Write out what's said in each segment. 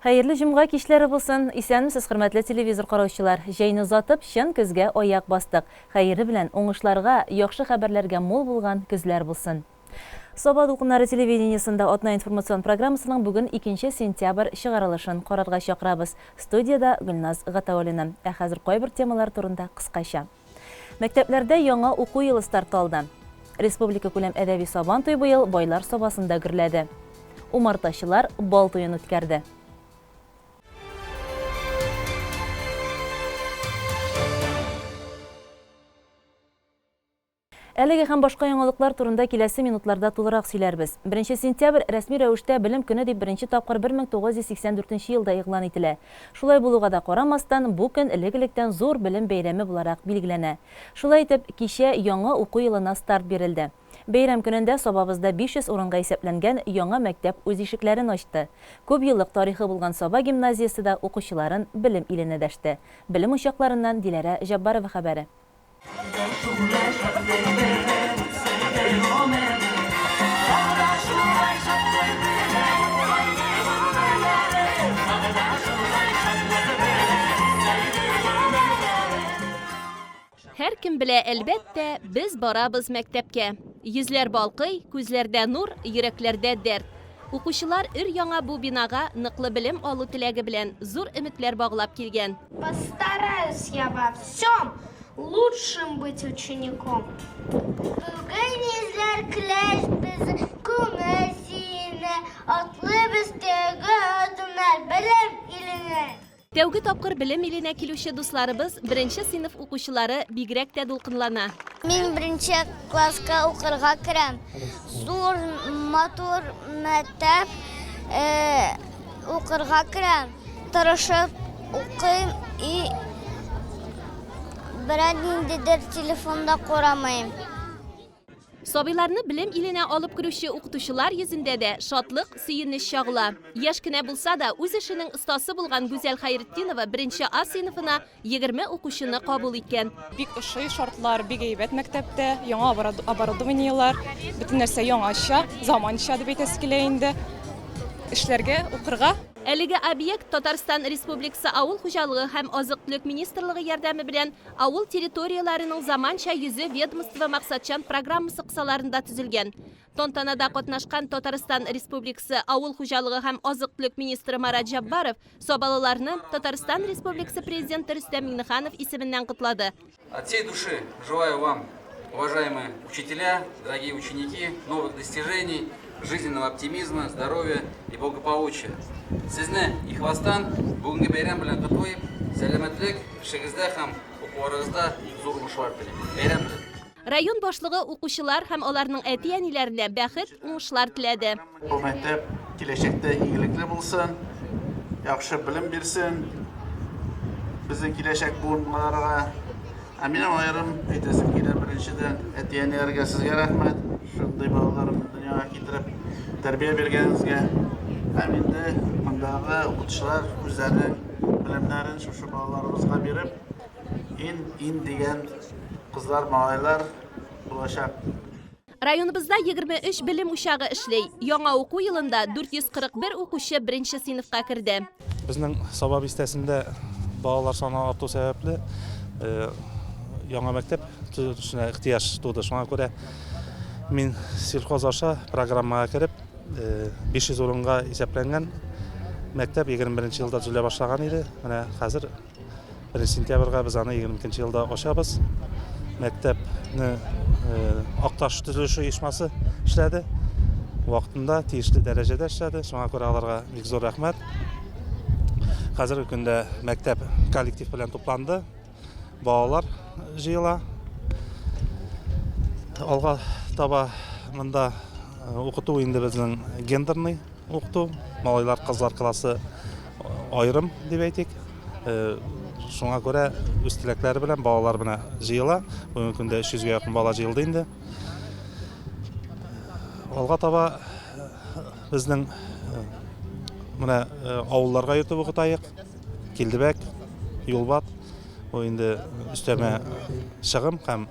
Hayırlı cümğa kişileri bulsun. İsənmisiz, hürmetli televizor qarawçılar. Jeyni uzatıp, şın küzge oyak bastık. Hayırı bilen oңuшларга, yaxşı haberlerge mol bulgan küzler bulsun. Soba Dulqunları televideniyasında Otna informasyon programısının bugün 2 sentyabr çıgarılışın qararga şaqırabız. Studiyada Gülnaz Gataolina. Hazır koy bir temalar turunda kıskaşa. Mekteplerde yanga oku yılı startaldı. Respublika Kulem Edebi Soban toy bu yıl boylar sobasında gürledi. Umartaşılar bal toyun ötkerdi. Әлеге һәм башка яңалыклар турында киләсе минутларда тулырак сөйләрбез. 1 сентябрь рәсми рәвештә белем көне дип беренче тапкыр 1984 елда игълан ителә. Шулай булуга да карамастан, бу көн элек-электән зур белем бәйрәме буларак билгеләнә. Шулай итеп, кичә яңа уку елына старт бирелде. Бәйрәм көнендә Сабабызда 500 урынга исәпләнгән яңа мәктәп үз ишекләрен ачты. Күп еллык тарихы булган Саба гимназиясында укучыларын белем иленә дәште. Белем учакларыннан Диләрә Җаббарова хәбәре. Her kim bile elbette biz barabız mektepke. Yüzler balkıy, күзләрдә nur, yüreklerde dert. Укучылар яңа бу бинага ныклы белем алу теләге белән зур өметләр баглап килгән. Постараюсь я во всем лучшим быть учеником. Бүген изләр кләш без күмәсине, атлы без теге адымнар белем иленә. Тәүге тапкыр белем иленә килүче дусларыбыз 1 сыйныф укучылары бигрәк тә дулкынлана. Мин 1 класска укырга керәм. Зур матур мәктәп укырга керәм. Тырышып укыйм и берәр ниндидер телефонда карамыйм. Сабыйларны белем иленә алып керүче укытучылар йөзендә дә шатлык, сөенеч чагыла. Яшь кенә булса да, үз эшенең остасы булган Гүзәл Хәйретдинова 1 А сыйныфына 20 укучыны кабул иткән. Бик ошый шартлар, бик әйбәт мәктәптә, яңа оборудованиелар, бөтен нәрсә яңача, заманча дип әйтәсе килә инде. Эшләргә, укырга. Әлеге объект Татарстан Республикасы Авыл хуҗалыгы һәм азык-төлек министрлыгы ярдәме белән авыл территорияларының заманча йөзе ведомство максатчан программасы кысаларында төзелгән. Тантанада катнашкан Татарстан Республикасы Авыл хуҗалыгы һәм азык-төлек министры Марат Җаббаров Сабалыларны Татарстан Республикасы президенты Рөстәм Миңнеханов исеменнән котлады. От всей души желаю вам, уважаемые учителя, дорогие ученики, новых достижений, жизненного оптимизма, здоровья и благополучия. Сезне и хвастан, бүгінгі бәйрәм белән котлыйм, сәламәтлек, эшегездә һәм укуларыгызда зур уңышлар телим. Бәйрәм белән. Район башлыгы укучылар һәм аларның әти-әниләренә бәхет, уңышлар теләде. Бу мәктәп киләчәктә игелекле булсын, яхшы белем бирсен. Безнең киләчәк буыннарга минем аерым әйтәсем килә беренчедән әти-әниләргә сезгә рәхмәт. Шундый балаларны дөньяга китереп тәрбия биргәнегезгә. Һәм инде мондагы укытучылар үзләренең белемнәрен шушы балаларыбызга биреп, ин дигән кызлар, малайлар булачак. Районыбызда 23 белем учагы эшләй. Яңа уку елында 441 укучы 1 сыйныфка керде. Безнең Саба бистәсендә балалар саны арту сәбәпле яңа мәктәп төзелешенә ихтыяҗ туды. Шуңа күрә мин сельхоз аша программага кереп 500 урынга исәпләнгән мәктәп 21 елда төзелә башлаган иде. Менә хәзер 1 сентябрьгә без аны 22 елда ачабыз. Мәктәпне Акташ төзелеше оешмасы эшләде. Вакытында тиешле дәрәҗәдә эшләде. Шуңа күрә аларга бик зур рәхмәт. Хәзерге көндә мәктәп коллектив белән тупланды. Балалар җыела. Алга таба монда укыту инде безнең гендерный укыту, малайлар, кызлар классы аерым дип әйтик. Шуңа күрә үз теләкләре белән балалар менә җыела. Бүгенге көндә 300 га якын бала җыелды инде. Алга таба безнең менә авылларга йөртеп укытайык. Килдебәк, Юлбат, бу инде өстәмә чыгым һәм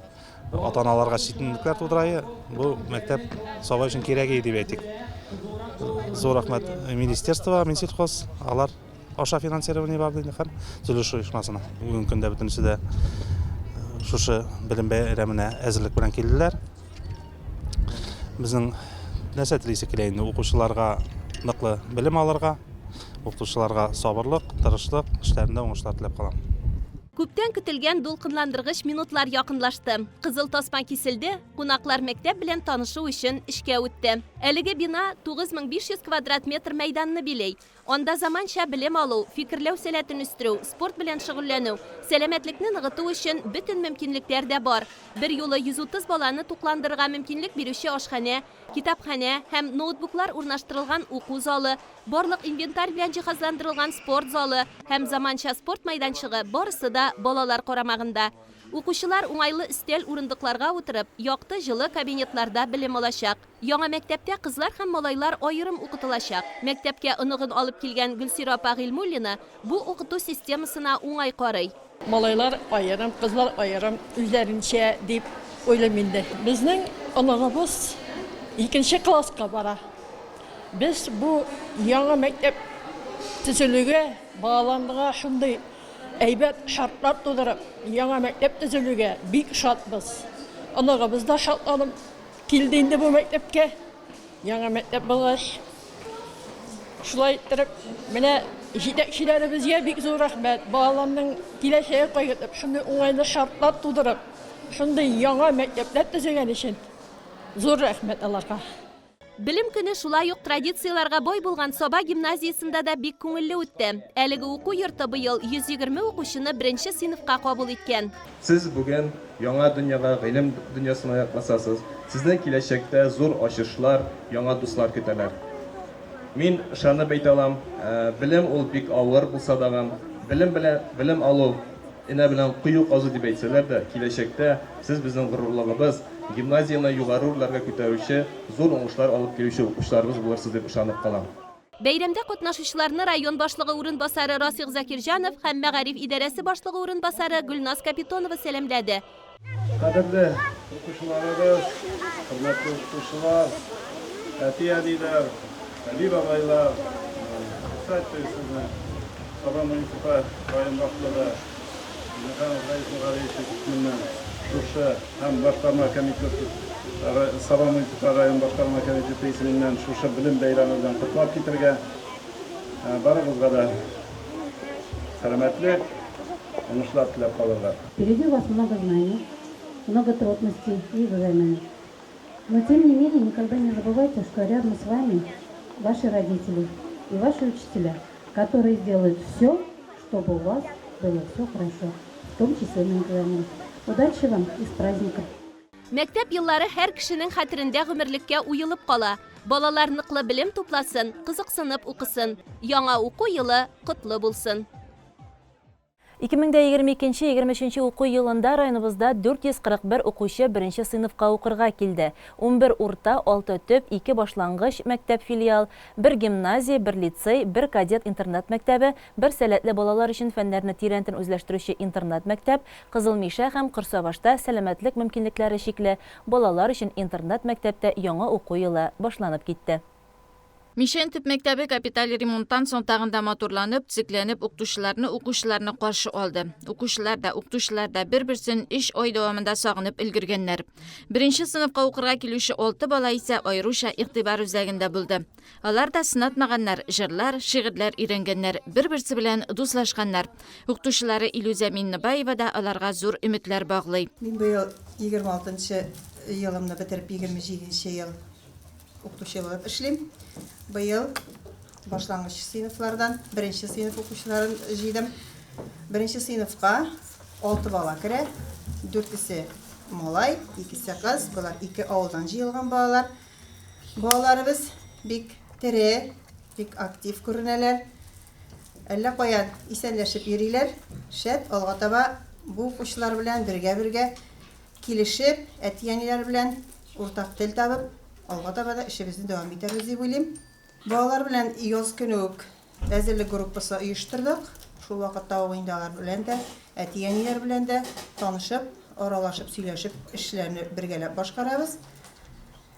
ата-аналарга читенлекләр тудырайы. Бу мәктәп Саба өчен кирәк дип әйтик. зор рахмет министерство, Минсельхоз, алар аша финансирование бар дейін һәм төзелеш оешмасына. Бүгінгі күнде бүтінісі де шушы білім бәйрәменә әзірлік белән килделәр. Безнең нәрсә телисе килә инде укучыларга ныклы белем алырга, укытучыларга сабырлык, тырышлык, эшләрендә уңышлар теләп калам. Күптән көтелгән дулкынландыргыч минутлар якынлашты. Кызыл тасма киселде, кунаклар мәктәп белән танышу өчен эшкә үтте. Әлеге бина 9500 квадрат метр мәйданны билей. Анда заманча белем алу, фикерләү сәләтен үстерү, спорт белән шөгыльләнү, сәламәтлекне ныгыту өчен бөтен мөмкинлекләр дә бар. Бер юлы 130 баланы тукландырырга мөмкинлек бирүче ашханә, китапханә һәм ноутбуклар урнаштырылган уку залы, барлык инвентарь белән җиһазландырылган спорт залы һәм заманча спорт мәйданчыгы барысы да балалар карамагында. Укучылар уңайлы өстәл урындыкларга утырып, якты җылы кабинетларда белем алачак. Яңа мәктәптә кызлар һәм малайлар аерым укытылачак. Мәктәпкә оныгын алып килгән Гөлсира апа Гыйльмуллина бу укыту системасына уңай карый. Малайлар аерым, кызлар аерым, үзләренчә дип уйлыйм инде. Безнең оныгыбыз 2нче класска бара. Без бу яңа мәктәп төзелүгә, балаларга шундый әйбәт шартлар тудырып, яңа мәктәп төзелүгә бик шатбыз. Оныгыбыз да шатланып килде инде бу мәктәпкә. Яңа мәктәп булгач, шулай иттереп, менә җитәкчеләребезгә бик зур рәхмәт. Балаларның киләчәге кайгыртып, шундый уңайлы шартлар тудырып, шундый яңа мәктәпләр төзегән өчен зур рәхмәт аларга. Белем көне шулай ук традицияларга бай булган Саба гимназиясендә дә бик күңелле үтте. Әлеге уку йорты быел 120 укучыны 1нче сыйныфка кабул иткән. Сез бүген яңа дөньяга, гыйлем дөньясына якласасыз. Сезнең киләчәктә зур ачышлар, яңа дуслар көтәләр. Мин ышанып әйтә алам, белем ул бик авыр булса да, белем алу инә белән кую казу дип әйтсәләр дә, киләчәктә сез безнең горурлыгыбыз, гимназияны югары урларга күтәрүче, зур уңышлар алып килүче укучыларыбыз булырсыз дип ышанып калам. Бәйрәмдә катнашучыларны район башлыгы урынбасары Расих Закирҗанов һәм Мәгариф идарәсе башлыгы урынбасары Гөлназ Капитонова сәламләде. Кадерле укучыларыбыз, хөрмәтле укучылар, әти-әниләр, әби-бабайлар, Саба муниципаль район башлыгы шушы һәм башкарма комитеты, Саба муниципаль район башкарма комитеты исеменнән шушы белем бәйрәме белән котлап китергә, барыгызга да сәламәтлек, уңышлар теләп калырга. Впереди у вас много знаний, много трудностей и экзаменов. Но тем не менее никогда не забывайте, что рядом с вами ваши родители и ваши учителя, которые сделают все, чтобы у вас было все хорошо, в том числе на экзаменах. Удачи вам и с праздником! Мәктәп еллары һәр кешенең хәтерендә гомерлеккә уелып кала. Балалар ныклы белем тупласын, кызыксынып укысын. Яңа уку елы котлы булсын. 2022-23 уку елында районыбызда 441 укучы 1нче сыйныфка укырга килде. 11 урта, 6 төп, 2 башлангыч мәктәп филиал, 1 гимназия, 1 лицей, 1 кадет интернат мәктәбе, 1 сәләтле балалар өчен фәннәрне тирәнтен үзләштерүче интернат мәктәп, Кызылмиша һәм Кырсабашта сәламәтлек мөмкинлекләре шикле балалар өчен интернат мәктәптә яңа уку елы башланып китте. Мишен төп мәктәбе капиталь ремонттан соң тагында матурланып, цикләнеп, укучыларны каршы алды. Укучылар да бер-берсен 3 ай дәвамында сагынып өлгергәннәр. 1нче сыйныфка укырга килүче 6 бала исә аеруча игътибар үзәгендә булды. Алар да сынатмаганнар, җырлар, шигырьләр өйрәнгәннәр, бер-берсе белән дуслашканнар. Укытучылары Илүзә Миннебаева да аларга зур өметләр баглый. Мин быел 26нчы елымны бетереп 27нче ел укытучы булып эшлим. Быел башлангыч сыйныфлардан 1нче сыйныф укучыларын җыйдым. 1нче сыйныфка 6 бала керә, 4се малай, 2се кыз, булар 2 авылдан җыелган балалар. Балаларыбыз бик тере, бик актив күренәләр. Әллә каян исәнләшеп йөриләр. Шәт алга таба бу укучылар белән бергә килешеп, әти-әниләр белән уртак тел табып, алга таба да эшебезне дәвам итәрбез дип уйлыйм. Балалар белән яз көне үк әзерлек группасы оештырдык. Шул вакытта уендаалар белән дә, әти-әниләр белән дә танышып, аралашып, сөйләшеп, эшләрне бергәләп башкарабыз.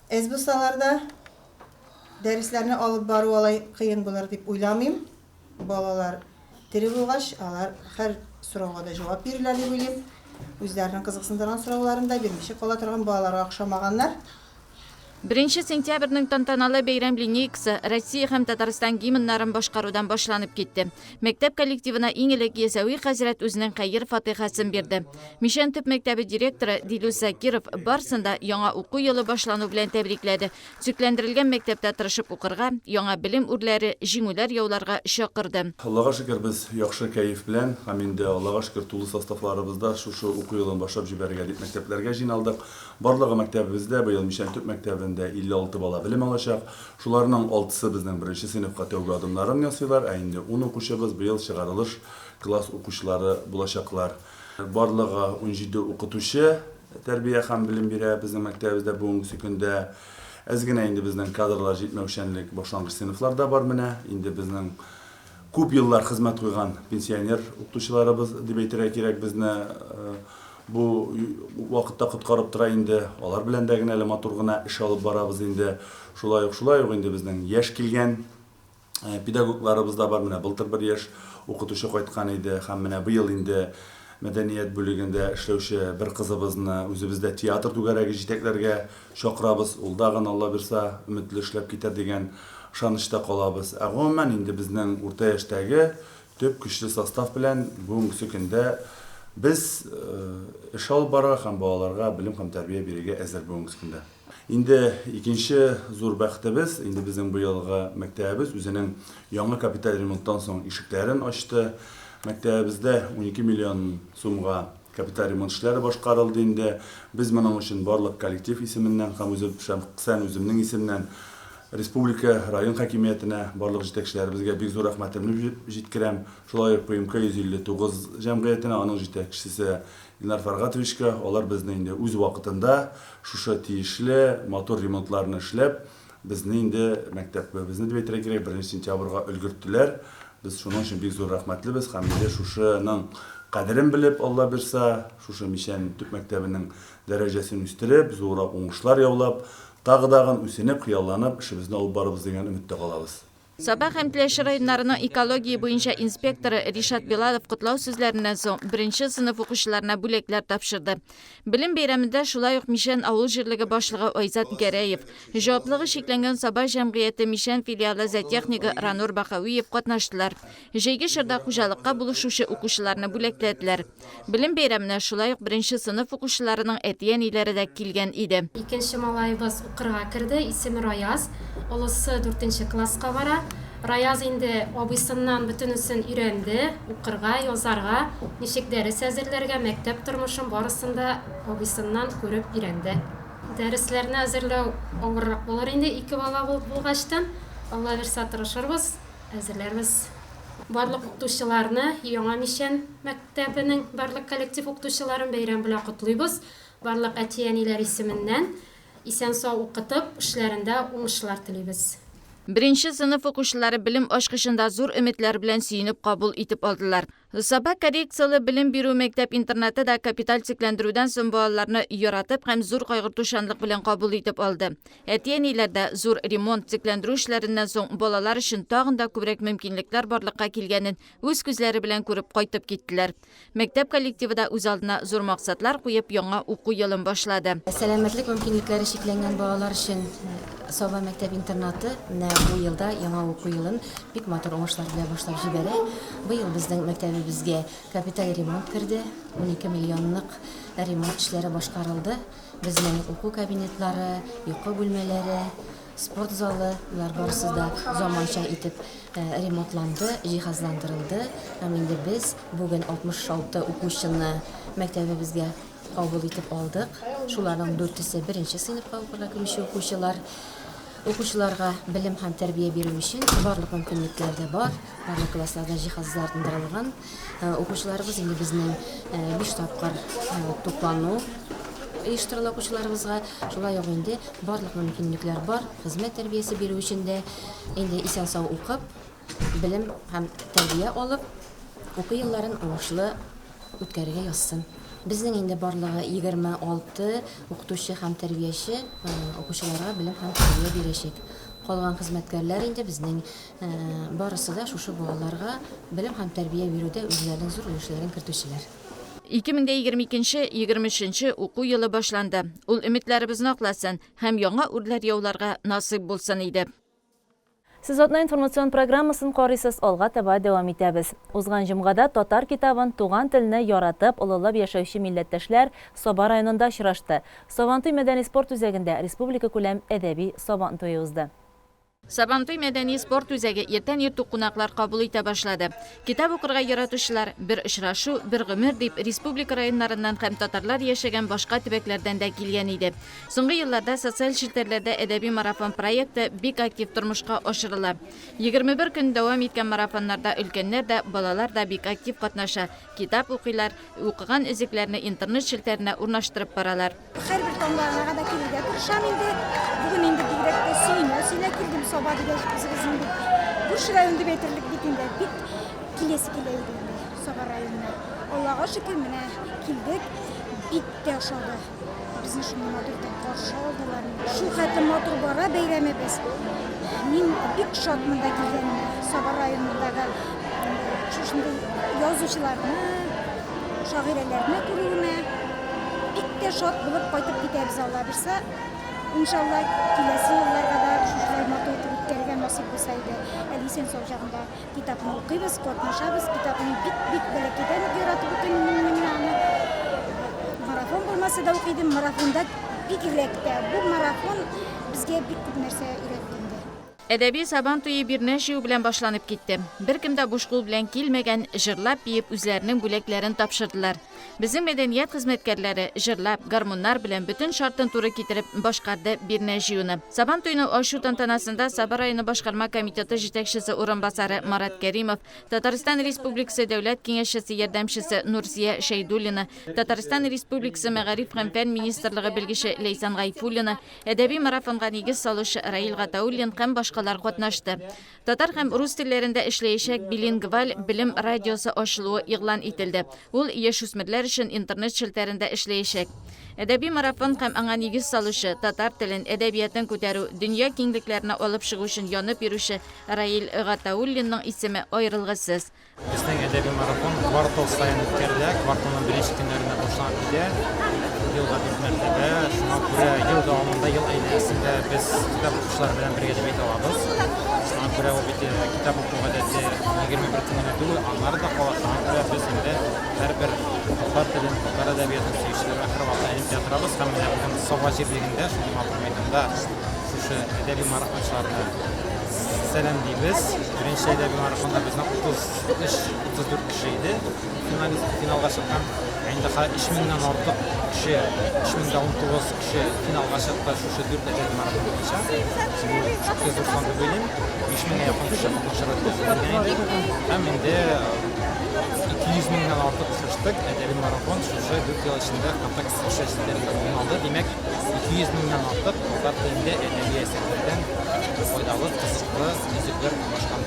Әзбусаларда Дәресләрне алып бару алай кыен булыр дип уйламыйм. Балалар тере булгач, алар һәр сорауга да җавап бирәләр дип уйлыйм. Үзләренең кызыксындырган сорауларын да бирмичә кала торган балаларга охшамаганнар. 1 сентябрьнең тантаналы бәйрәм линейкасы Россия һәм Татарстан гимннарын башкарудан башланып китте. Мәктәп коллективына иң элек Ясәви хәзрәт үзенең хәйр фатихасын бирде. Мишән төп мәктәбе директоры Дилүс Закиров барсында яңа уку елы башлану белән тәбрикләде. Төзекләндерелгән мәктәптә тырышып укырга, яңа белем үрләре, җиңүләр яуларга чакырды. Аллага шөкер, без яхшы кәеф белән һәм инде Аллага шөкер тулы составларыбызда шушы уку елын башлап җибәрергә дип мәктәпләргә җыйналдык. Барлыгы мәктәбебездә быел Мишән төп мәктәбендә 56 бала белем алачак. Шуларның 6-сы безнең 1-нче сыйныфка тәүге адымнарын ясыйлар, ә инде 10 укучыбыз быел чыгарылыш класс укучылары булачаклар. Барлыгы 17 укытучы тәрбия һәм белем бирә безнең мәктәбебездә бүгенге көндә. Әзгенә инде безнең кадрлар җитмәүчәнлек башлангыч сыйныфларда бар менә. Инде безнең күп еллар хезмәт куйган пенсионер укытучыларыбыз дип әйтергә кирәк, безне бу вакытта коткарып тора инде. Алар белән дә генә әле матур гына эш алып барабыз инде. Шулай ук инде безнең яшь килгән педагогларыбыз да бар менә. Былтыр бер яшь укытучы кайткан иде һәм менә быел инде мәдәният бүлегендә эшләүче бер кызыбызны үзебездә театр түгәрәге җитәкләргә чакырабыз. Ул да гына Алла бирсә өметле эшләп китәр дигән ышанычта калабыз. Гомумән инде безнең урта яшьтәге төп көчле состав белән бүгенге көндә biz эш алып барырга һәм балаларга белем һәм тәрбия бирергә әзер бүгенге көндә. Инде икенче зур бәхтебез, инде безнең быелгы мәктәбебез үзенең яңа капиталь ремонттан соң ишекләрен ачты. Мәктәбебездә 12 миллион сумга капиталь ремонт эшләре башкарылды инде. Без моның өчен барлык коллектив исеменнән һәм үземнең исемнән Республика район хакимиятенә барлык җитәкчеләребезгә бик зур рәхмәтемне җиткерәм. Шулай ук ПМК 159 җәмгыятенә, аның җитәкчесе Илнар Фәргатовичка, алар безне инде үз вакытында шушы тиешле мотор ремонтларны эшләп, безне инде мәктәпебезне дип әйтергә кирәк 1 сентябрьгә өлгерттеләр. Без шуның өчен бик зур рәхмәтлебез һәм инде шушының кадерен белеп, Алла бирсә, шушы Мишән төп мәктәбенең дәрәҗәсен үстереп, зуррак уңышлар яулап, тагыдагын үсенеп, хыялланып, эшебезне алып барабыз дигән өметтә калабыз. Сабах һәм Теләшер районнарының экология буенча инспекторы Ришат Белалов котлау сүзләреннән соң 1-нче сыйныф укучыларына бүләкләр тапшырды. Белем бәйрәмендә шулай ук Мишән авыл җирлеге башлыгы Айзат Гәрәев, җаваплыгы шикләнгән Саба җәмгыяте Мишән филиалы зәтехнигы Ранур Бахавиев катнаштылар. Җәйге чорда хуҗалыкка булышучы укучыларны бүләкләделәр. Белем бәйрәменә шулай ук 1-нче сыйныф укучыларының әтиәниләре дә килгән иде. Икенче малайыбыз укырга керде, исеме Раяз. Олысы 4-нче класска бара. Раяз инде абыйсыннан бөтенесен өйрәнде, укырга, язарга, ничек дәрес әзерләргә, мәктәп тормышын барысында абыйсыннан күреп өйрәнде. Дәресләрне әзерләү авыррак булыр инде, 2 бала булгачтан. Алла бирсә тырышырбыз, әзерләрбез. Барлык укытучыларны, яңа Мишән мәктәбенең барлык коллектив укытучыларын бәйрәм белән котлыйбыз. Барлык әтиәниләр исеменнән исән-сау укытып, эшләрендә уңышлар телибез. 1-нче сыйныф укучылары белем ачкычында зур өметләр белән сөенеп кабул итеп алдылар. Саба коррекциялы белем бирү мәктәп-интернаты да капиталь цикләндерүдән соң балаларны яратып һәм зур кайгыртучанлык белән кабул итеп алды. Әтиәниләрдә зур ремонт цикләндерү эшләреннән соң балалар өчен тагын да күбрәк мөмкинлекләр барлыкка килгәнен үз күзләре белән күреп кайтып киттеләр. Мәктәп коллективы да үз алдына зур максатлар куеп яңа уку елын башлады. Сәламәтлек мөмкинлекләре шикләнгән балалар өчен Саба мәктәп-интернаты бу елда яңа уку елын бик матур уңышлар белән башлап җибәрә. Быел безнең мәктәбебезгә капиталь ремонт керде. 12 миллионлык ремонт эшләре башкарылды. Безнең уку кабинетлары, йокы бүлмәләре, спорт залы, улар барысы да заманча итеп ремонтланды, җиһазландырылды. Һәм инде без бүген 66 укучыны мәктәбебезгә кабул итеп алдык. Шуларның 4-се 1-нче сыйныфка укырга керүче укучылар. Укучыларга белем һәм тәрбия бирү өчен барлык мөмкинлекләр дә бар. Барлык классларда җиһазландырылган. Укучыларыбыз инде безнең 5 тапкыр туплану оештырыла укучыларыбызга. Шулай ук инде барлык мөмкинлекләр бар. Хезмәт тәрбиясе бирү өчен дә инде исән-сау укып, белем һәм тәрбия алып, уку елларын уңышлы үткәрергә язсын. Безнең инде барлыгы 26 укытучы һәм тәрбияче укучыларга белем һәм тәрбия бирәчәк. калган хезмәткәрләр инде безнең барысы да шушы балаларга белем һәм тәрбия бирүдә үзләренең зур өлешләрен кертүчеләр. 2022-23 уку yılı başlandı. Ул ümitlerimizni aklaсын hem яңа үрләр яуларга насип булсын иде. Сез атна информацион программасын карыйсыз, алга таба дәвам итәбез. Узган җомгада татар китабын туган телне яратып, улылап яшәүче милләттәшләр Саба районында очрашты. Сабантуй мәдәни спорт үзәгендә республика күләм әдәби Сабантуй узды. Сабантуй мәдәни спорт үзәге иртән иртүк кунаклар кабул итә башлады. Китап укырга яратучылар бер очрашу, бер гомер дип республика районнарыннан һәм татарлар яшәгән башка төбәкләрдән дә килгән иде. Соңгы елларда социаль челтәрләрдә әдәби марафон проекты бик актив тормышка ашырыла. 21 көн дәвам иткән марафоннарда өлкәннәр дә, балалар да бик актив катнаша. Китап укыйлар, укыган өзекләрне интернет челтәренә урнаштырып баралар. Һәрбер томларга да килергә тырышам инде. Бүген инде бигрәк тә сөйнә килдем. Саба дигән кызыбызның бу районда бетерлек битендә бик киләсе килә иде Саба районына. Аллага шөкер, менә килдек, бик тә ошады. Безне шуны матур итеп каршы алдылар. Шу хәтле матур бара бәйрәмебез. Мин бик шатмын да килгәнемә Саба районындагы шушындай язучыларны, шагыйрәләрне күрүемә бик тә шат булып кайтып китәбез, Алла бирсә. İnşallah kilesi yıllarda da şuşlar matı ütkərgə nasip olsa idi. Əlisen sağ жағында kitabını okuyuz, katnaşabız, kitabını bit bələkədən yaratıb ötünmünü. Marafon olmasa da okuyordum, marafonda bik irekte. Bu marafon bizge bik küp нәрсә üretkindi. Әдәби Сабантуйы bir нәшиу белән башланып китте. Бер кем дә буш кул белән килмәгән, җырлап биеп үзләренең бүләкләрен тапшырдылар. Безнең мәдәният хезмәткәрләре җырлап, гармуннар белән бөтен шартын туры китереп башкарды bir нәшиуны. Сабантуйны ачу тантанасында Саба районы башкарма комитеты җитәкчесе урынбасары Марат Кәримов, Татарстан Республикасы дәүләт киңәшчесе ярдәмчесе Нурсия Шәйдуллина, Татарстан Республикасы Мәгариф һәм фән министрлыгы белгече Лейсан Гайфуллина, әдәби марафонга нигез салучы Раил Гатауллин һәм башкалар катнашты. Татар һәм рус телләрендә эшләячәк билингваль билем радиосы ачылуы игълан ителде. Ул яшүсмерләр өчен интернет челтәрендә эшләячәк. Әдәби марафон һәм аңа нигез салучы, татар телен, әдәбиятын күтәрү, дөнья киңлекләренә алып чыгу өчен янып йөрүче Раил Гатауллинның исеме аерылгысыз. Безнең әдәби марафон квартал саен үткәрелә, кварталның беренче көннәрендә башланып китә. Елга бер мәртәбә, шуңа күрә ел дәвамында, ел әйләнәсендә без китап укучылар белән бергә дәбәт алабыз. Шуңа күрә ул китап уку гадәте 21 көннән түгел, аннары да кала. Шуңа күрә без инде һәрбер татар телен, татар әдәбиятын сөючеләргә һәрвакыт әйтеп ятырабыз. Һәм менә бүген Саба җирлегендә, шушы матур мәйданда шушы әдәби марафончыларны сәлам дибез. Беренче әдәби марафонда безнең 33-34 кеше иде. Финалга чыккан. Инде 3000-нан артык кеше, 3019 кеше финалга чыкты шушы 4 әдәби марафон буенча. Бу шактый зур сан дип уйлыйм. 5000-гә якын кеше катнашты. Һәм инде 200 меңнән артык кыштык әдәби марафон шушы 4 ел эчендә контакт сәхифәләрендә булды. Димәк, 200 меңнән артык татар телендә әдәби әсәрләрдән файдалы, кызыклы үзекләр башкан.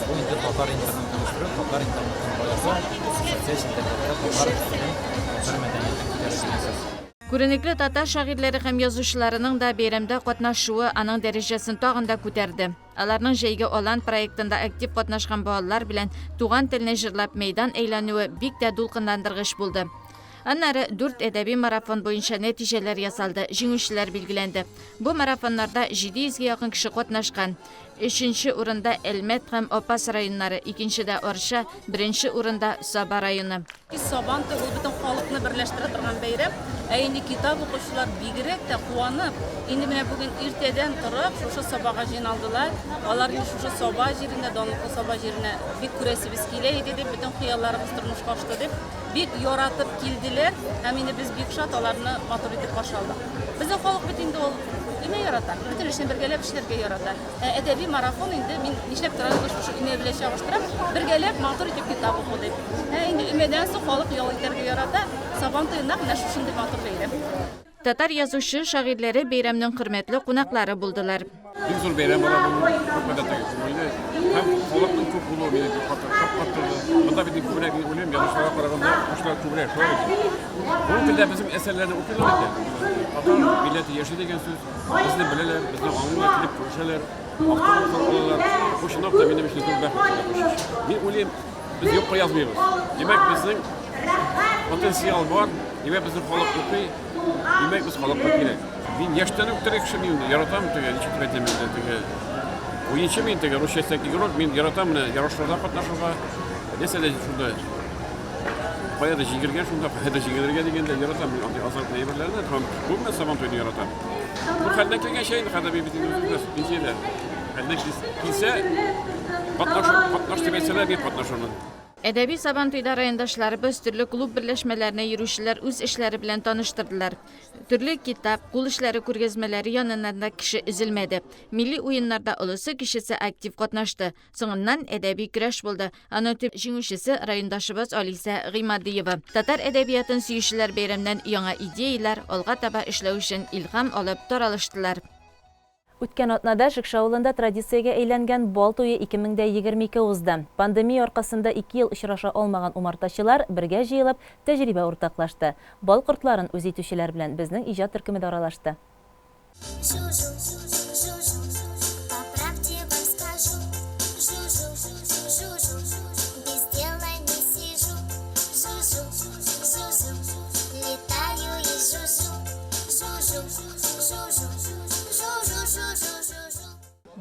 Бу инде татар интернетын үстерү, татар интернетын баяту, социаль челтәрләрдә татар мәдәниятен күтәрү мәсьәләсе. Күренекле татар шагыйрьләре һәм язучыларының да бәйрәмдә катнашуы аның дәрәҗәсен тагын да күтәрде. Аларның җәйге алан проектында актив катнашкан балалар белән туган телне җырлап мәйдан әйләнүе бик тә дулкынландыргыч булды. Аннары 4 әдәби марафон буенча нәтиҗәләр ясалды, җиңүчеләр билгеләнде. Бу марафоннарда 700-гә якын кеше катнашкан. 3нче урында Әлмәт һәм Апас районнары, 2нчедә Арча, 1нче урында Саба районы. Сабантуй ул бөтен халыкны берләштерә торган бәйрәм. Инде китап укучылар бигрәк тә куанып, инде менә бүген иртәдән торып шушы Сабага җыйналдылар. Алар шушы Саба җирендә, данлыклы Саба җиренә бик күрәсебез килә иде дип, бөтен хыялларыбыз тормышка ашты дип, бик яратып килделәр. Һәм инде без бик шат аларны матур итеп каршы алдык. Безнең халык бит инде ул үне ярата, бөтен эшне бергәләп эшләргә ярата. Әдәби марафон инде мин нишләп торам шушы үне белән чагыштырып, бергәләп матур итеп китап уку дип. Инде үмәдән соң халык ял итәргә ярата. Сабантуй нәкъ шушындый матур бәйрәм. Татар язучы шагыйрьләре бәйрәмнең хөрмәтле кунаклары булдылар. Бик зур бәйрәм була бу гадәттә. Һәм халыкның күп булуы мине каттырды. Монда бит күбрәк үлем язучыларга караганда кушлар күбрәк шулай икән. Бу көндә безнең әсәрләрне укыйлар икән. Татар милләте яши дигән сүз безне беләләр, безнең аңына килеп күрешәләр. Aktarmalar, bu nokta benim için zor bir. Ben olayım, biz yok yazmıyoruz. Demek bizim potansiyel var, demek bizim halklıkı, demek biz halklıkı gerek. Ben yaştan ötürü kişiyim, yaratam diye, hiç üretemem diye. Oyuncu mıyım diye, Rusya sekti görür, ben yaratam ne, yarışlarda katlaşırlar. Mesela şurada, payada jigirgen, şurada payada jigirgen degende yaratam, azaltma emirlerine, bu ben sabah toyunu yaratam. Bu halden kelgen şey, halde bir bittiğimiz bir şeyler. Halden kilse, patlaş demeseler bir patlaş onun. Edebi Sabantuyda rayondaşlarыбыз türlü klub birleşmelerine yürüyüşler öz işleri bilen tanıştırdılar. Türlü kitap, kul işleri ko'rgazmalari yanında kişi üzülmedi. Milli oyunlarda ulusu kişisi aktif katnaştı. Soğundan edebi güreş buldu. Ana tüp jinguşisi rayondaşыбыз Alisa G'imadiyeva. Tatar edebiyatın suyuşlar beyramdan yana ideyalar olga taba işleu üçün ilham alıp taralıştılar. Үткен атнада Шыкша авылында традициягә әйләнгән бал туе 2022 узды. Пандемия аркасында 2 ел очраша алмаган умартачылар бергә җыелып, тәҗрибә уртаклашты. Бал кортларын үз итүчеләр белән безнең иҗат төркеме аралашты.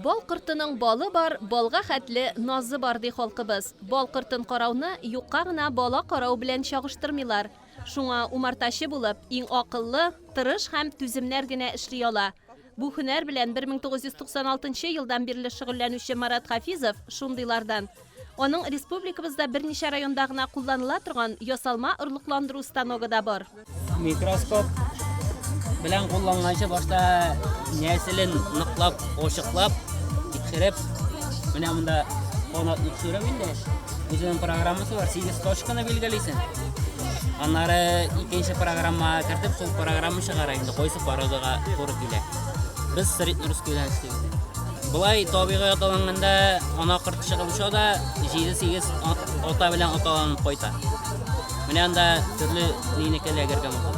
Бал кыртының балы бар, балга хәтле назы бар ди халкыбыз. Бал кыртын карауны юкка гына бала карау белән чагыштырмыйлар. Шуңа умартачы булып, иң акыллы, тырыш һәм түземнәр генә эшли ала. Бу һөнәр белән 1996 елдан бирле шөгыльләнүче Марат Хафизов шундыйлардан. Аның республикабызда берничә районда гына кулланыла торган ясалма орлыкландыру станогы да бар. Микроскоп белән кулланганчы башта нәселен ныклап, ошыклап, тикшереп, менә монда канатлык сүрәм инде. Үзенең программасы бар, 8 точканы билгелисен. Аннары икенче программа кертеп, шул программа чыгара инде, койсып барыдыга туры килә. Без средний русский белән эшлибез. Булай табигый аталганда ана кырт чыгылыша да 7-8 ата белән аталанып кайта. Менә анда төрле нинекеләргә булды.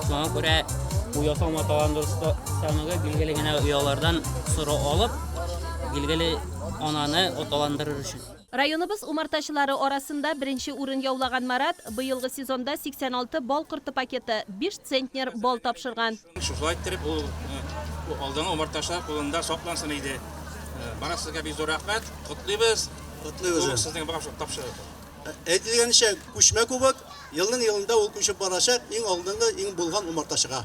Шуңа күрә bu yasalma talandırısı sanığı bilgili gene üyelerden soru alıp bilgili ananı otalandırır için. Rayonыбыз умартачылары арасында беренче урын яулаган Марат быелгы сезонда 86 бал кырты пакеты 5 центнер бал тапшырган. Шулай итеп ул алдыңгы умартачылар кулында саклансын иде. Бана сезгә бик зур рәхмәт. Котлыйбыз. Котлыйбыз. Сезнең багышлап тапшырды. Әйтелгәнчә күчмә күбек, елның-елында ул күчеп барачак иң алдыңгы иң булган умартачыга.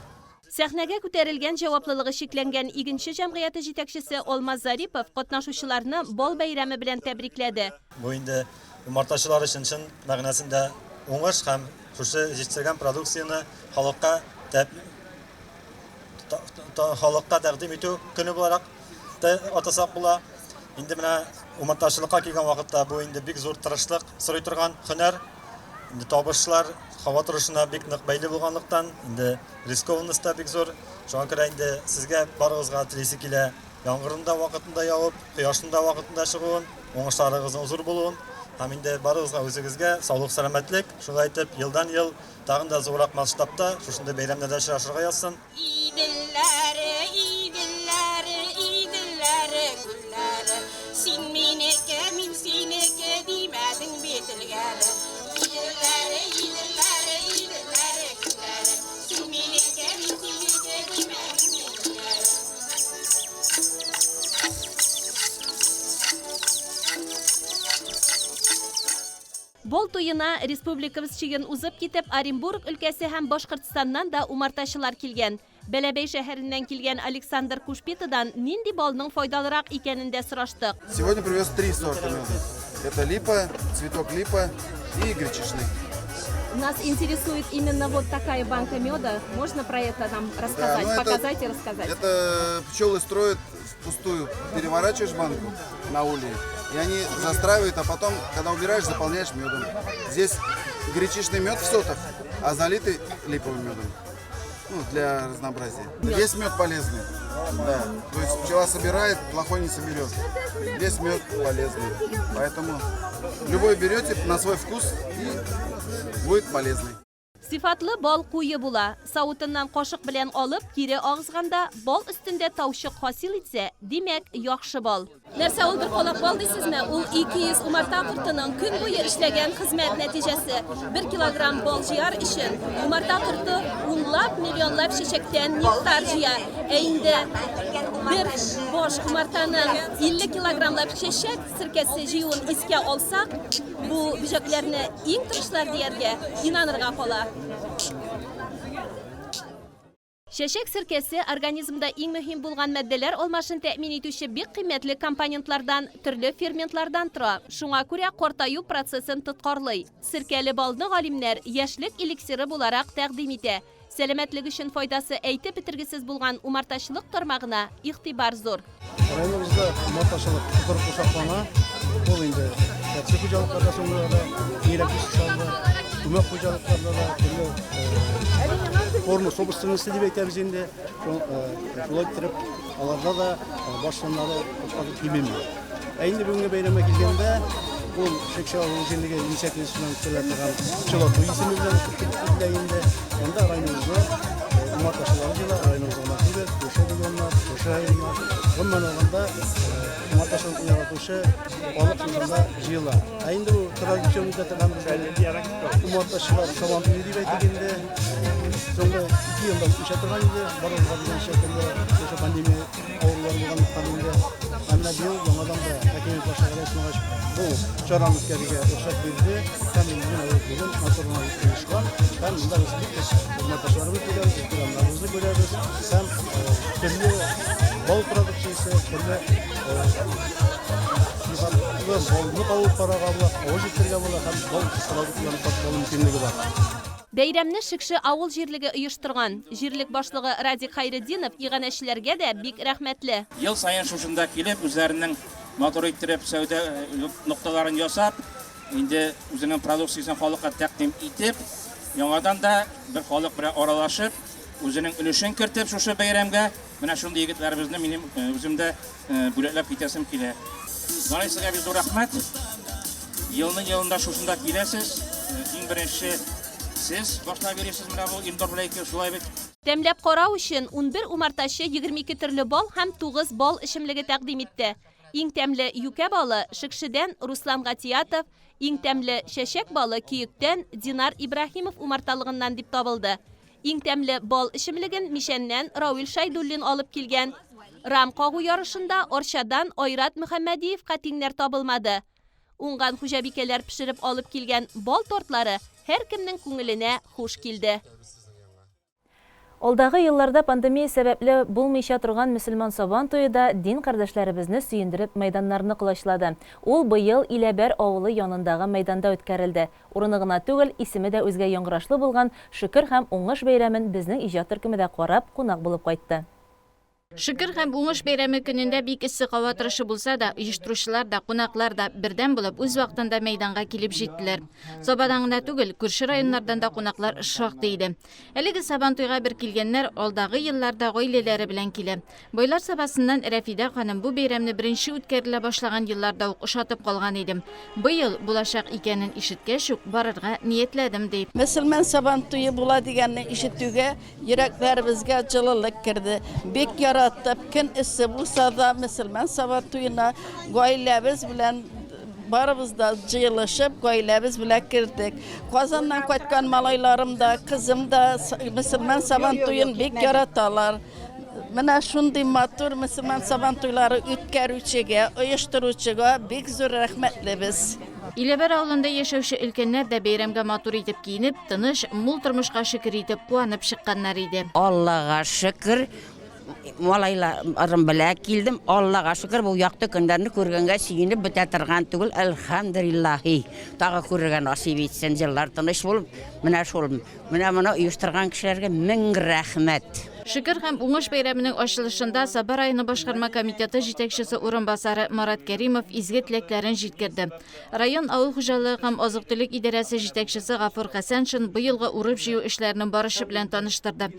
Сәхнәгә күтәрелгән җаваплылыгы шикләнгән игенче җәмгыяте җитәкчесе Алмаз Зарипов катнашучыларны бал бәйрәме белән тәбрикләде. Бу инде умартачылар өчен чын мәгънәсендә уңыш һәм шушы җитешкән продукцияны халыкка тәкъдим итү көне буларак атасак була. Инде менә умартачылыкка килгән вакытта бу инде бик зур тырышлык сорый торган һөнәр. Инде табышлар hava turuşuna bik нык бәйле булганлыктан, инде рискованность та бик зур. Шуңа күрә инде сезгә барыгызга телисе килә. Яңгырында вакытында явып, кояшында вакытында чыгуын, уңышларыгызның зур булуын, һәм инде барыгызга үзегезгә саулык, сәламәтлек, шулай итеп елдан ел тагын да зуррак масштабта шушында бәйрәмнәрдә очрашырга язсын. Син минеке, мин синеке димәдең бит илгәре. Бал туена республикабыз чиген узып китеп Оренбург өлкәсе һәм Башкортстаннан да умартачылар килгән. Бәләбәй шәһәреннән килгән Александр Кушпитадан нинди балның файдалырак икәнен дә сораштык. Сегодня привез 3 сорта меда. Это липа, цветок липа и гречишный. Нас интересует именно вот такая банка меда. Можно про это нам рассказать, да, показать и рассказать? Это пчелы строят впустую. Переворачиваешь банку на улье, и они застраивают, а потом, когда убираешь, заполняешь медом. Здесь гречишный мед в сотах, а залитый липовым медом. Ну, для разнообразия. Весь мед полезный. Да. То есть пчела собирает, плохой не соберет. Весь мед полезный. Поэтому любой берете на свой вкус и будет полезный. Сифатлы бал куйы була. Савытыннан кашык белән алып, кире агызганда бал үстендә таушык хасил итсә, димәк, яхшы бал. Нәрсә ул бер калак бал дисезме? Ул 200 умарта кортының көн буе эшләгән хезмәт нәтиҗәсе. 1 килограмм бал җыяр өчен умарта корты унлап, миллионлап чәчәктән нектар җыя. Ә инде bir boş umurtanın 50 kilogramlap çeşek sirkesi jiyun iske olsak, bu büceklerini in tırışlar diyerge inanırga kola. Çeşek sirkesi organizmda en mühim bulgan maddeler olmaşın təmin etüşü bir kıymetli komponentlardan, türlü fermentlardan tura. Şuna göre qortayu prosesin tutqarlay. Sirkeli balını galimler yaşlık eliksiri bularak təqdim etə. Selametligi üçün faydası әйтеп bitirgisiz bulgan umartaşılık tarmağına ihtibar zor. Rayonumuzda umartaşılık tuturup uşaqlana, bol indi. Yatsı kucalıklarda sonunda da, meyrekli suçlarda, ümek kucalıklarda da, formu sobustunu istedi bekleriz indi. Şuna getirip, alarda da başlanları uçadık kimimiyor. Endi bugünkü beyreme gelgende, bu Şekşalı'nın içindeki inisiyatif üstünden söyletirgen Çolak bu ismi bilen kutlayında onda rayonumuzda umartaşıları jıyla rayonumuzda nakıbet, koşa milyonlar, koşa ayırlar. Bundan olanda umartaşılık yaratılışı balık sınırında jıyla. Endi bu tradisyonu getirgen umartaşılar savan tüyü deyip ettiğinde sonra 2 yılda işletirgen indi. Barılga bilen şekilde koşa pandemi ağırlar bulganlıktan indi. Anna bir yıl yamadan da hakemiyet başlıkları esma açıp bu çaranlık gerige ruhsat verdi. Hem bizim ayıklığın motoruna yüklemiş var. Hem bunda biz umartaşlarımız görüyoruz, iktidarlarımızı görüyoruz. Hem türlü bal produksiyası, türlü balını kavup para kabla, oğuzluklarga bola hem bal produksiyonu katmalı mümkünlüğü var. Бәйрәмне Шикши авыл җирлеге оештырган. Җирлек башлыгы Радик Хайретдинов иганәчеләргә дә бик рәхмәтле. Ел сайын шушында килеп, үзләренең мотор иттереп сәүдә нокталарын ясап, инде үзенең продукциясын халыкка тәкъдим итеп, яңадан да бер халык белән аралашып, үзенең өлешен кертеп шушы бәйрәмгә, менә шундый егетләребезне минем үземдә бүләкләп китәсем килә. Зарайсыга бик зур рәхмәт. Елның елында шушында киләсез. Иң беренче siz başta verirsiniz menә бу имдар белән шулай бит. Тәмләп карау өчен 11 умартачы 22 төрле бал һәм 9 бал ишемлеге тәкъдим итте. Иң тәмле юкә балы Шикшидән Руслан Гатиятов, иң тәмле чәчәк балы Киюктән Динар Ибраһимов умарталыгыннан дип табылды. Иң тәмле бал ишемлеген Мишәннән Равил Шайдуллин алып килгән. Рам кагу ярышында Орчадан Айрат Мөхәммәдиевка тиңнәр табылмады. Уңган хуҗабикәләр пешереп алып килгән бал тортлары her kimnin күңеленә хуш килде. Алдагы елларда пандемия сәбәпле булмыйча торган мөселман сабан туе да дин кардәшләребезне сөендереп мәйданнарны кылычлады. Ул быел Иләбәр авылы янындагы мәйданда үткәрелде. Урыны гына түгел, исеме дә үзгә яңгырашлы булган Шөкер һәм уңыш бәйрәмен безнең иҗат төркемендә карап, кунак булып кайтты. Шөкер һәм уңыш бәйрәме көнендә бик иссек һава торышы булса да, оештыручылар да, кунаклар да бердән булып үз вакытында мәйданга килеп җиттеләр. Сабадан гына түгел, күрше районнардан да кунаклар шактый иде. Әлеге сабан туйга бер килгәннәр алдагы елларда гаиләләре белән килә. Бойлар сабасыннан Рәфидә ханым бу бәйрәмне беренче үткәрелә башлаган елларда ук ошатып калган идем. Быел булачак икәнен ишеткәч үк барырга ниятләдем дип. Мөселман сабан туйы була дигәнне ишетүгә йөрәкләребезгә җылылык керде. Бик Kın isi bulsa da Müslüman sabat tuyuna gailemiz bilen barımızda cıyılışıp gailemiz bilen girdik. Kazandan kaçkan malaylarım da kızım da Müslüman sabat tuyun bik yaratalar. Mena şundi matur Müslüman sabat tuyları ütkərüçüge, uyuşturucuga bik zor rahmetli biz. Иләбәр авылында яшәүче өлкәннәр дә бәйрәмгә матур итеп киенеп, тыныч, мул тормышка шөкер итеп куанып чыкканнар иде. Аллага шөкер. Малайларым белән килдем. Аллага шөкер, бу якты көндәрне күргәнгә сөенеп бетә торган түгел. Әлхәмдүлиллаһи. Тагы күргән насыйп итсен, җиллар тыныч булып, менә шул. Менә моны оештырган кешеләргә мең рәхмәт. Шөкер һәм уңыш бәйрәменең ачылышында Саба районы башкарма комитеты җитәкчесе урынбасары Марат Кәримов изге теләкләрен җиткерде. Район авыл хуҗалыгы һәм азык-төлек идарәсе җитәкчесе Гафур Хәсәншин быелгы урып җыю эшләренең барышы белән таныштырды.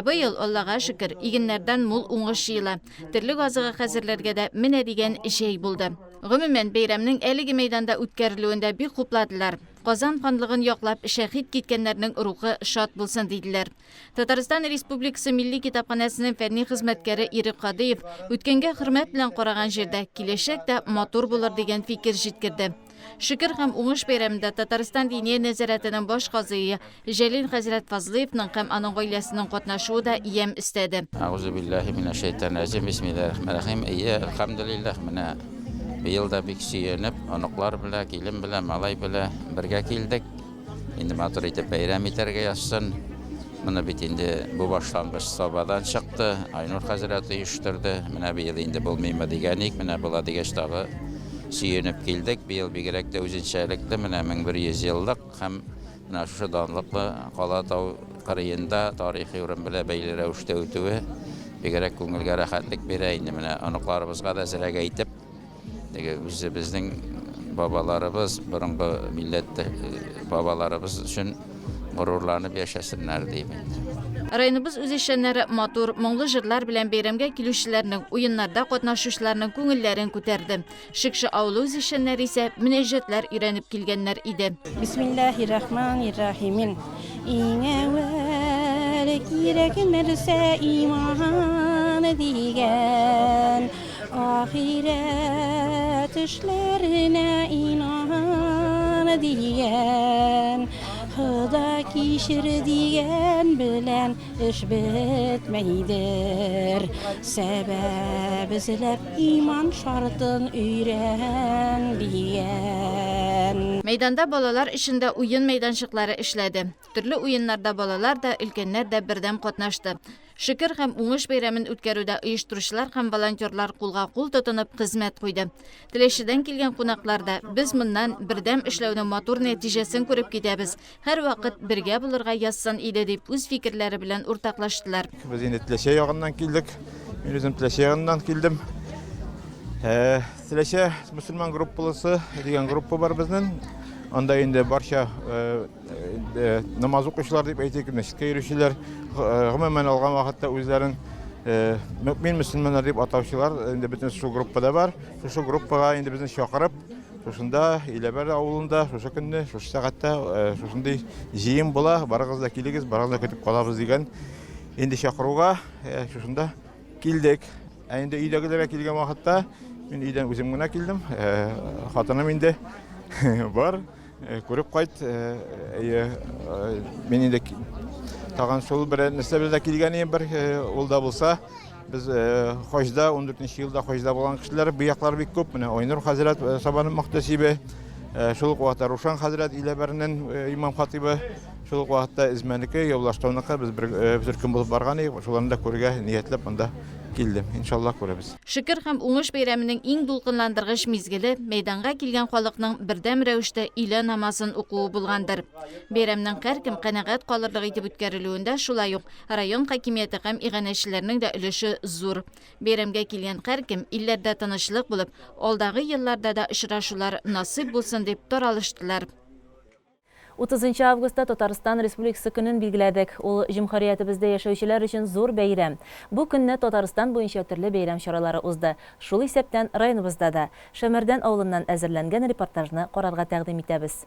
Быел Аллага шөкер, игеннәрдән мул уңыш җыела. Төрле азыгы хәзерләргә дә менә дигән җәй булды. Гомумән бәйрәмнең әлеге мәйданда үткәрелүендә бик хупладылар. Казан ханлыгын яклап шәһид киткәннәрнең рухы шат булсын диделәр. Татарстан Республикасы Милли китапханәсенең фәнни хезмәткәре Ирек Кадыев үткәнгә хөрмәт белән караган җирдә киләчәк тә матур булыр дигән фикер җиткерде. Шөкер һәм уңыш бәйрәмендә Татарстан Дини нәзарәтенең баш казые Җәлил хәзрәт Фазлыевның һәм аның гаиләсенең катнашуы да ям истәде. Аузу биллаһи минәш-шәйтанир-раҗим. Бисмиллаһир-рахманир-рахим. Әлхәмдүлиллаһ. Менә быел да бик сөенеп, оныклар белән, килен белән, малай белән бергә килдек. Инде матур итеп бәйрәм итәргә язсын. Менә бит инде бу башлангыч Сабадан чыкты. Айнур хәзрәт оештырды. Менә быел инде булмыймы дигәник, менә була дигәч тагы сөенеп килдек. Быел бигрәк тә үзенчәлекле менә 1100 еллык һәм менә шушы данлыклы Кала тау кырыенда тарихи урын белән бәйле рәвештә үтүе бигрәк күңелгә рәхәтлек бирә. Инде менә оныкларыбызга да зирәк әйтеп, үзебезнең бабаларыбыз, борынгы милләт бабаларыбыз өчен горурланып яшәсеннәр дип. Районыбыз үзешчәннәре матур, моңлы җырлар белән бәйрәмгә килүчеләрнең, уеннарда катнашучыларның күңелләрен күтәрде. Шикшә авылы үзешчәннәре исә мөнәҗәтләр өйрәнеп килгәннәр иде. Бисмиллаһир-рахманир-рахим. Иң әүвәл кирәк нәрсә иман дигән, ахирәт эшләренә инан дигән. Хыда кишер дигән белән эш бетмәйдер. Сәбәп эзләп иман шартын өйрән дигән. Мәйданда балалар эшендә уен мәйданчыклары эшләде. Төрле уеннарда балалар да, өлкәннәр дә бердәм катнашты. Шөкер һәм уңыш бәйрәмен үткәрүдә оештыручылар һәм волонтерлар кулга кул тотынып хезмәт куйды. Теләшедән килгән кунакларда без моннан бердәм эшләүнең матур нәтиҗәсен күреп китәбез. Һәр вакыт бергә булырга язсын иде дип үз фикерләре белән уртаклаштылар. Без инде Теләшә ягыннан килдек. Мин үзем Теләшә ягыннан килдем. Теләшә мөселман группасы дигән группа бар безнең. Анда инде барча намаз укучылар дип әйтик, мәчеткә йөрүчеләр, гомумән алган вакытта үзләрен мөэмин мөселманнар дип атаучылар инде бөтен шу группада бар. Шу группага инде безне чакырып, шушында Иләбәр авылында шушы көнне, шушы сәгатьтә шушындый җыен була, барыгыз да килегез, барыгыз да көтеп калабыз дигән инде чакыруга шушында килдек. Инде өйдәгеләргә килгән вакытта мин өйдән үзем генә килдем. Хатыным инде бар. Күреп кайт, мен инде тагын шул бер нәрсә белән килгән бер ул да булса, без хаҗда 14нче елда хаҗда булган кешеләр бияклар бик күп. Менә Айнур хәзрәт Сабаның мөхтәсибе, шул вакытта Рушан хәзрәт Иләбәрнең имам хатибы, шул вакытта Измәнеке, Явлаштауныкка без бер көн булып барган идек. Шуларны да күрергә ниятләп монда килдем. Иншаллах күрәбез. Шөкер һәм уңыш бәйрәменең иң дулкынландыргыч мизгеле мәйданга килгән халыкның бердәм рәвештә илә намазын укуы булгандыр. Бәйрәмнең һәркем канәгать калырлык итеп үткәрелүендә шулай ук район хакимияте һәм иганәчеләрнең дә өлеше зур. Бәйрәмгә килгән һәркем илләрдә тынычлык булып, алдагы елларда да очрашулар насыйп булсын дип таралыштылар. 30 августта Татарстан Республикасы көнен билгеләдек. Ул җимһуриятебездә яшәүчеләр өчен зур бәйрәм. Бу көнне Татарстан буенча төрле бәйрәм чаралары узды. Шул исәптән районыбызда да Шәмәрдән авылыннан әзерләнгән репортажны карарга тәкъдим итәбез.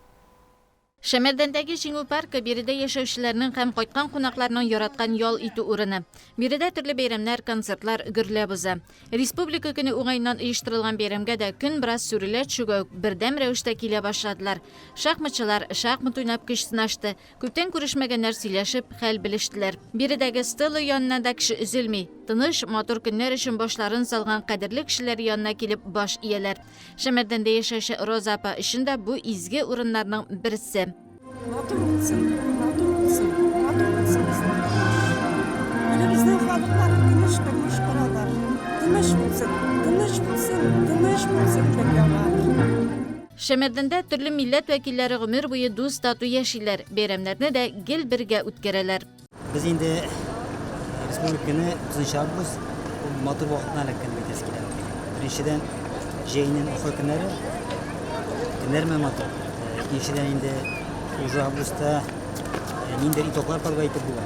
Шәмәрдәндәге җиңү паркы биредә яшәүчеләрнең һәм кайткан кунакларның яраткан ял итү урыны. Биредә төрле бәйрәмнәр, концертлар гөрләп уза. Республика көне уңайнан оештырылган бәйрәмгә дә көн бераз сүрелә төшүгә бердәм рәвештә килә башладылар. Шахматчылар шахмат уйнап көч сынашты. Күптән күрешмәгәннәр сөйләшеп, хәл белештеләр. Биредәге стела янына да кеше өзелми. Тыныч, матур көннәр өчен башларын салган кадерле кешеләр янына килеп баш ияләр. Шәмәрдәндә яшәүче Роза апа өчен дә бу изге урыннарның берсе. Матур булсын, матур булсын, матур булсын. Менә безнең халыклар тыныч тормыш коралар. Тыныч булсын, тыныч булсын, тыныч булсын дип ягар. Шәмәрдәндә төрле милләт вәкилләре гомер буе дус тату яшиләр. Бәйрәмнәрне дә гел бергә үткәрәләр. Без инде республиканы 30 август матур вакытына эләккән бит эскиләр. Беренчедән җәйнең ахыр көннәре көннәр матур. Икенчедән инде уже августта ниндәй итоклар подвайты була.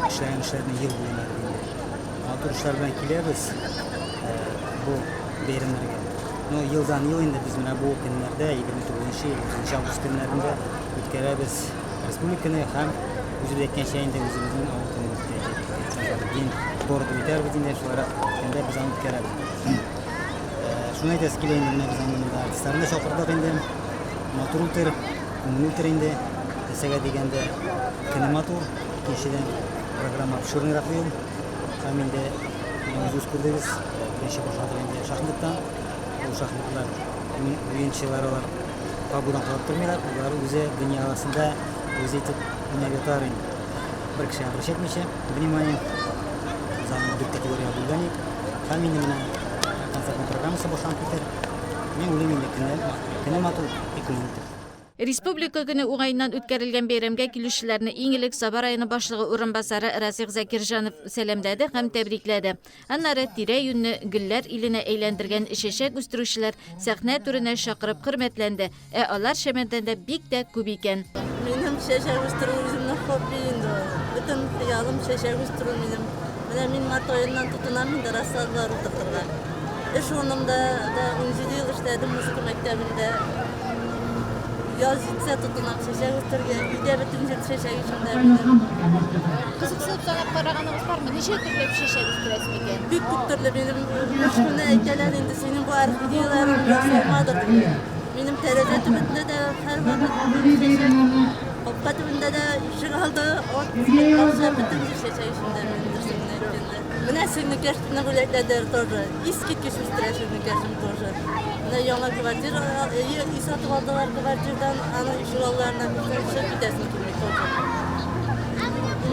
Эшләгән эшләрне ел буена инде. Матур эшләр белән киләбез бу бәйрәмнәргә. No, yıldan yıl indi biz bu günlerde 29 avgust günlerinde ötkərəbіз Respublikаны һәм Үзбекстан шәһәрендә үзебезнең авылны үткәрәбез. Город үткәрәбез инде шулай инде без аны үткәрәбез. Шуны әйтәс килә инде без аны монда артистларны чакырдык инде. Матур үтер, күңел үтер инде. Әсәгә дигәндә кинематур, кешедән программа обширныйрак бу. Һәм инде үз күрдегез, беренче башладык инде шахматтан. Ул шахматлар уенчылар алар кабудан калып тормыйлар. Алар үзе дөньясында үзе итеп уйнап инде. Bir kişi yanlış etmişe, внимание, zaman bir kategoriya bulganik, hem indi bana konsertli programısı boşan biter, men ulim indi kinematol ekonomik. Республика көне уңайынан үткәрелгән бәйрәмгә килүчеләрне иң элек Саба районы башлыгы урынбасары Расих Закирҗанов сәламләде һәм тәбрикләде. Аннары тирә-юньне гөлләр иленә әйләндергән чәчәк үстерүчеләр сәхнә түренә чакырып хөрмәтләнде. Алар Шәмәндәндә бик тә күп икән. Минем чәчәк үстерү үземнең хобби инде. Бөтен хыялым чәчәк үстерү минем. Менә мин март аеннан тотынам инде рассадалар утыртырга. Эш урынымда да 17 ел эшләдем музыка мәктәбендә. Yaz etse tutunan çeşek üstürge, üde bütün çeşek içinde benim. Kızıksılıp sanat karağanımız var mı? Neşe türlü bir çeşek üstüresim eken? Büyük türlü benim. Üç güne ekelen indi senin bu videolarım yapmadır. Benim terece tübetinde de her vakit bir çeşek. Hoppa tübetinde de işin aldı. O bütün çeşek içinde benimdir senin ekende. Buna senin geçtiğine gülekledir torcu. İskit güç üstüreşini geçtim torcu. Yana kıvırcır, iyi satıp aldılar kıvırcırdan, ana işgallarına bir desini kirmek oldu.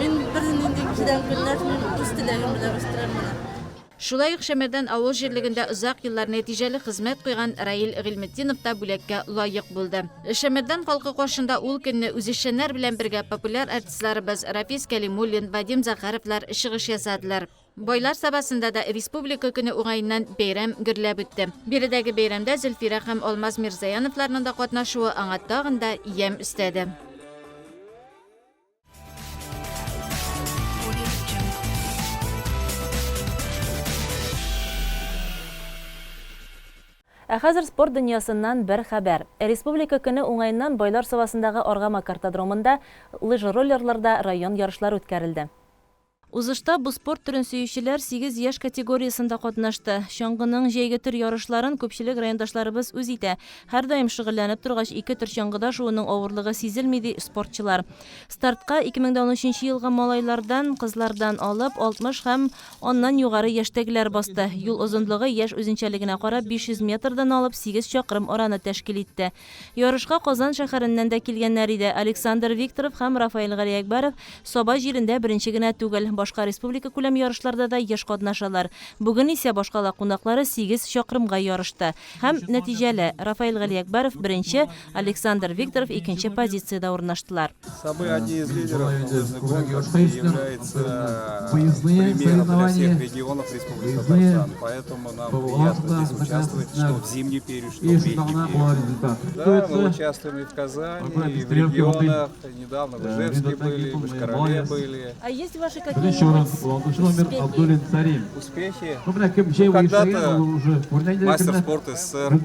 Ben birinin kişiden günler, ben üstülerim bile üstürem bana. Шулай ук Шәмәрдән авыл җирлегендә озак еллар нәтиҗәле хезмәт куйган Раил Гыйлметдинов та бүләккә лаек булды. Шәмәрдән халкы каршында ул көнне үзешчәннәр белән бергә популяр артистларыбыз Рафис Кәлимуллин, Вадим Захаровлар чыгыш ясадылар. Байлар сабасында да республика көне уңайыннан бәйрәм гөрләп үтте. Биредәге бәйрәмдә Зөлфира һәм Алмаз Мирзаяновларның да катнашуы аңа тагын да ям истәде. Хәзер спорт дөньясыннан бер хәбәр. Республика көне уңайыннан Байлар сабасындагы Аргама картодромында лыж-роллерларда район ярышлары үткәрелде. Узышта бу спорт түрен сөючеләр 8 яшь категориясында катнашты. Чаңгының җәйге төр ярышларын күпчелек райондашларыбыз үз итә. Һәр даим шөгыльләнеп торгач, 2 төр чаңгыда шуның авырлыгы сизелми ди спортчылар. Стартка 2013 елга малайлардан, кызлардан алып 60 һәм оннан югары яшьтәгеләр басты. Юл озынлыгы яшь үзенчәлегенә карап 500 метрдан алып 8 чакрым араны тәшкил итте. Ярышка Казан шәһәреннән дә килгәннәр иде. Александр Викторов һәм Рафаил Галиякбаров Соба җирендә беренче генә түгел. Башка республика күләм ярышларда да яшь катнашалар. Бүген исә башкала кунаклары 8 чакрымга ярышты. Һәм нәтиҗәле Рафаил Галиякбаров беренче, Александр Викторов икенче позициядә урнаштылар. Собой один из лидеров конкурса является примером для всех регионов Республики Татарстан. Поэтому нам приятно здесь участвовать, что в зимний период, что в летний период. Да, мы участвуем и в Казани, и в регионах. Недавно в Ижевске были, в Ишкарале были. А есть ваши какие-то успехи? Когда-то мастер спорта СССР.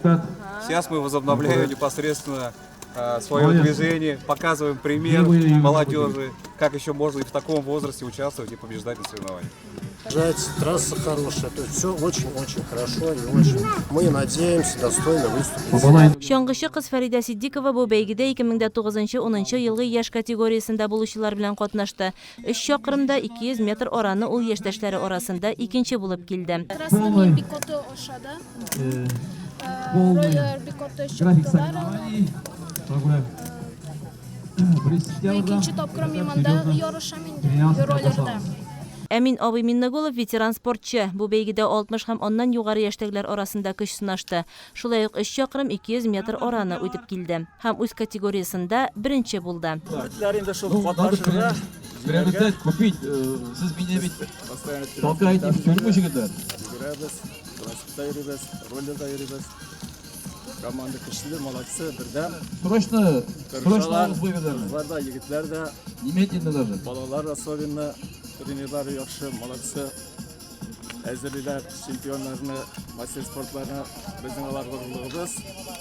Сейчас мы возобновляем непосредственно свое движение, показываем пример молодежи, как еще можно и в таком возрасте участвовать и побеждать на соревнованиях. Трасса хорошая, то есть все очень-очень хорошо и очень. Мы надеемся достойно выступить. Чаңгычы кыз Фарида Сиддикова бу бәйгедә 2009-10 елгы яшь категориясында булучылар белән катнашты. 3 чакрымда 200 метр араны ул яшьтәшләре арасында икенче булып килде. Трасsaның бикоты ошада. Роллер бикоты чыктылар. Икенче тапкыр миманда ярышам инде роллерда. Әмин Абый Миннагулов ветеран спортчы. Бу бәйгедә 60 һәм оннан югары яшьтәгеләр арасында көч сынашты. Шулай ук 3 чакрым 200 метр араны үтеп килде. Һәм үз категориясында беренче булды. Купить, сез меня ведь толкаете в тюрьму, жигитләр. Команда кешеләр молодцы, бердәм. Срочно благодарны. Кызларда, егетләрдә, немедленно даже. Балалар особенно тренерлары яхшы, молодцы. әзірлейлер чемпионларны, мастер спортларны біздің аларғылығыбыз,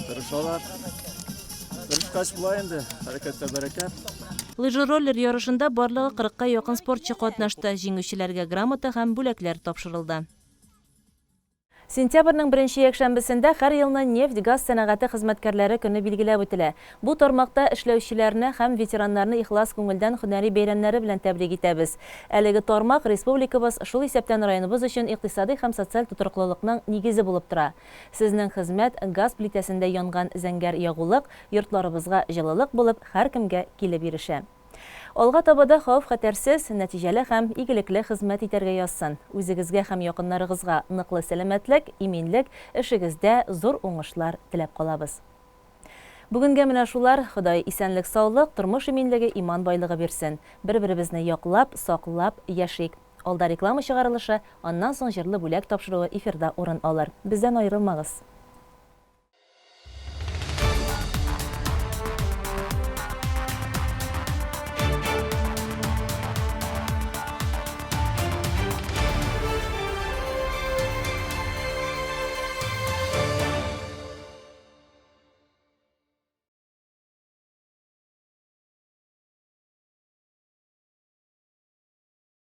тырышалар. Тырышқаш бұла енді, әрекетті бәрекет. Лыжы-роллер ярышында барлығы 40-ка якын спортчы катнашты. Җиңүчеләргә грамота һәм бүләкләр тапшырылды. Сентябрьнең 1-нче якшәмбесендә һәр елны нефть-газ сәнәгате хезмәткәрләре көне билгеләп үтелә. Бу тармакта эшләүчеләрне һәм ветераннарны ихлас күңелдән һөнәри бәйрәмнәре белән тәбрик итәбез. Әлеге тармак республикабыз, шул исәптән районыбыз өчен икътисади һәм социаль тотрыклылыкның нигезе булып тора. Сезнең хезмәт газ плитәсендә янган зәңгәр ягулык йортларыбызга җылылык булып һәркемгә килеп ирешә. Алга табада хавыф-хәтәрсез, нәтиҗәле һәм игелекле хезмәт итәргә язсын. Үзегезгә һәм якыннарыгызга ныклы сәламәтлек, иминлек, эшегездә зур уңышлар теләп калабыз. Бүгенгә менә шулар. Ходай исәнлек, саулык, тормыш иминлеге, иман байлыгы бирсен. Бер-беребезне яклап, саклап яшик. Алда реклама чыгарылышы, аннан соң җырлы бүләк тапшыруы эфирда урын алыр. Бездән аерылмагыз.